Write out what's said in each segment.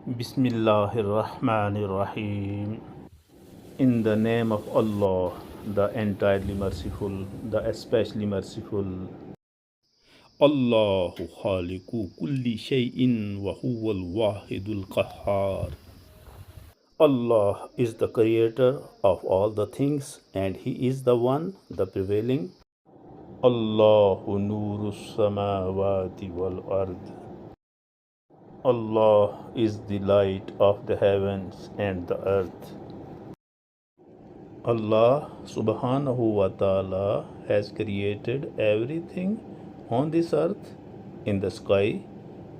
Bismillahir-Rahmanir-Rahim. In the name of Allah, the entirely merciful, the especially merciful. Allahu Khaliqu kulli shay'in wa huwal wahidul qahhar. Allah is the creator of all the things and He is the one, the prevailing. Allahu Noorus Samawati wal-ard. Allah is the light of the heavens and the earth. Allah subhanahu wa ta'ala has created everything on this earth, in the sky,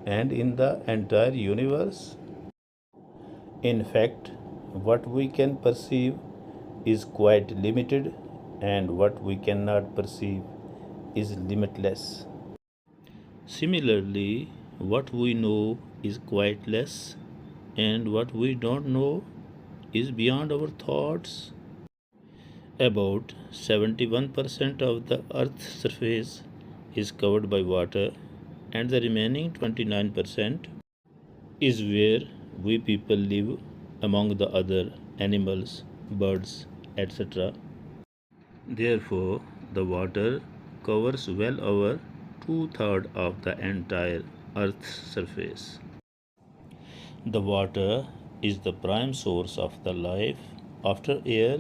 and in the entire universe. In fact, what we can perceive is quite limited, and what we cannot perceive is limitless. Similarly, what we know is quite less, and what we don't know is beyond our thoughts. About 71% of the Earth's surface is covered by water, and the remaining 29% is where we people live, among the other animals, birds, etc. Therefore, the water covers well over two-thirds of the entire Earth's surface. The water is the prime source of the life after air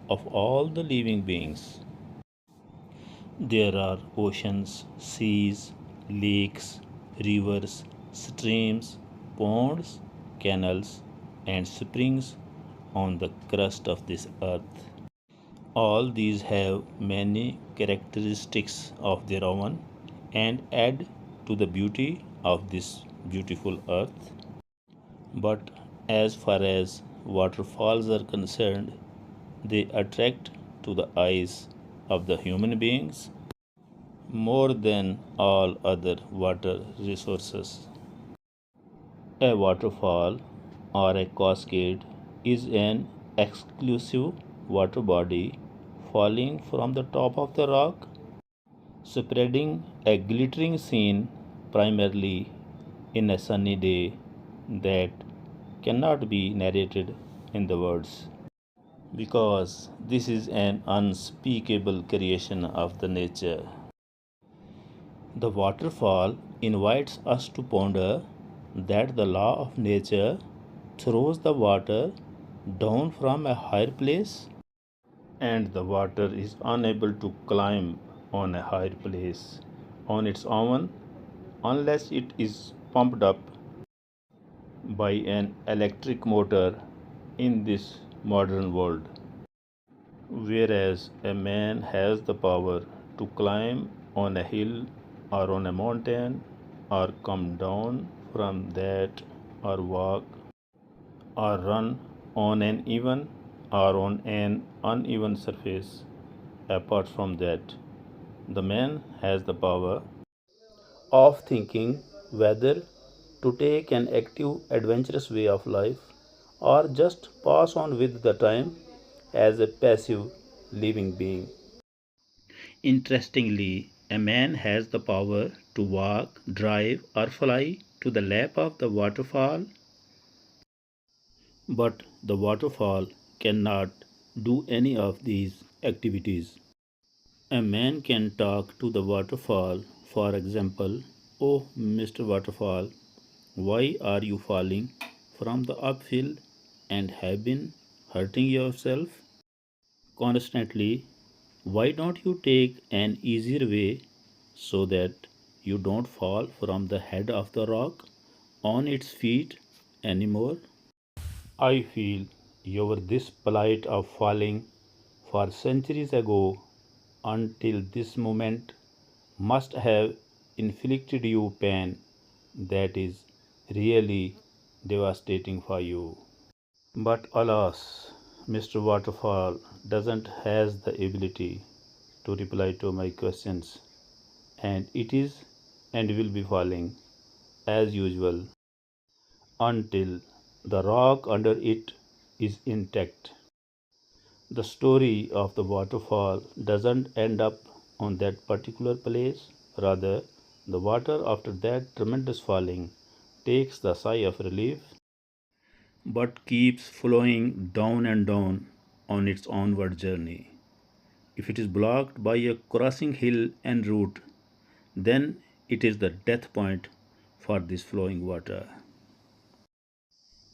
of all the living beings. There are oceans, seas, lakes, rivers, streams, ponds, canals, and springs on the crust of this earth. All these have many characteristics of their own and add to the beauty of this beautiful earth. But as far as waterfalls are concerned, they attract to the eyes of the human beings more than all other water resources. A waterfall or a cascade is an exclusive water body falling from the top of the rock, spreading a glittering scene primarily in a sunny day that cannot be narrated in the words, because this is an unspeakable creation of the nature. The waterfall invites us to ponder that the law of nature throws the water down from a higher place, and the water is unable to climb on a higher place on its own unless it is pumped up by an electric motor in this modern world. Whereas a man has the power to climb on a hill or on a mountain, or come down from that, or walk or run on an even or on an uneven surface. Apart from that, the man has the power of thinking whether to take an active, adventurous way of life or just pass on with the time as a passive living being. Interestingly, a man has the power to walk, drive, or fly to the lap of the waterfall, but the waterfall cannot do any of these activities. A man can talk to the waterfall, for example, "Oh, Mr. Waterfall, why are you falling from the uphill and have been hurting yourself constantly? Why don't you take an easier way so that you don't fall from the head of the rock on its feet anymore?" I feel your this plight of falling for centuries ago until this moment must have inflicted you pain that is really devastating for you. But alas, Mr. Waterfall doesn't has the ability to reply to my questions, and it is and will be falling as usual until the rock under it is intact. The story of the waterfall doesn't end up on that particular place, rather, the water after that tremendous falling takes the sigh of relief but keeps flowing down and down on its onward journey. If it is blocked by a crossing hill en route, then it is the death point for this flowing water,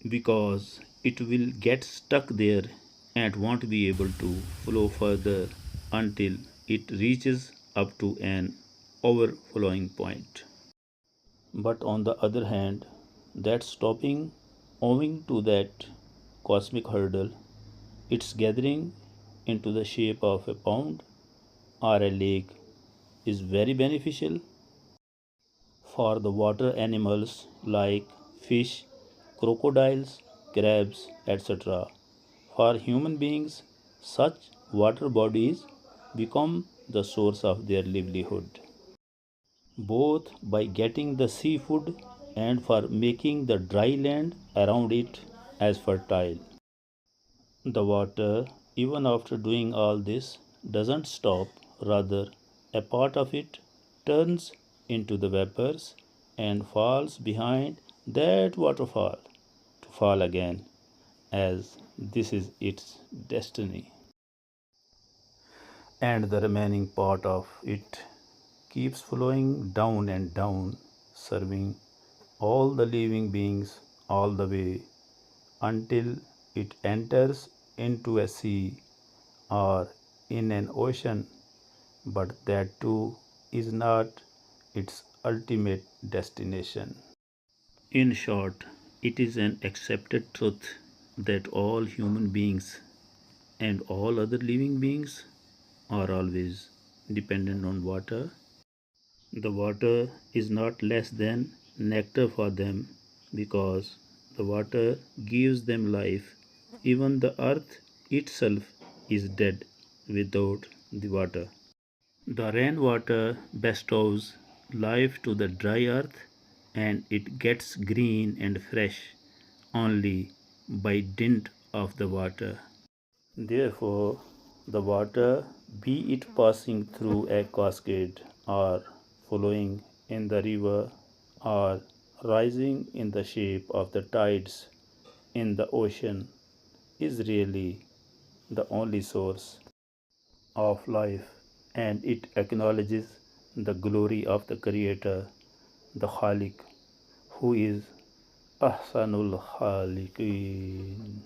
because it will get stuck there and won't be able to flow further until it reaches up to an overflowing point. But on the other hand, that stopping owing to that cosmic hurdle, its gathering into the shape of a pond or a lake is very beneficial for the water animals like fish, crocodiles, crabs, etc. For human beings, such water bodies become the source of their livelihood, both by getting the seafood and for making the dry land around it as fertile. The water, even after doing all this, doesn't stop, rather, a part of it turns into the vapors and falls behind that waterfall to fall again, as this is its destiny. And the remaining part of it keeps flowing down and down, serving all the living beings all the way until it enters into a sea or in an ocean, but that too is not its ultimate destination. In short, it is an accepted truth that all human beings and all other living beings are always dependent on water. The water is not less than nectar for them, because the water gives them life. Even the earth itself is dead without the water. The rainwater bestows life to the dry earth, and it gets green and fresh only by dint of the water. Therefore, the water, be it passing through a cascade or flowing in the river or rising in the shape of the tides in the ocean, is really the only source of life, and it acknowledges the glory of the Creator, the Khaliq, who is Ahsanul Khaliqin.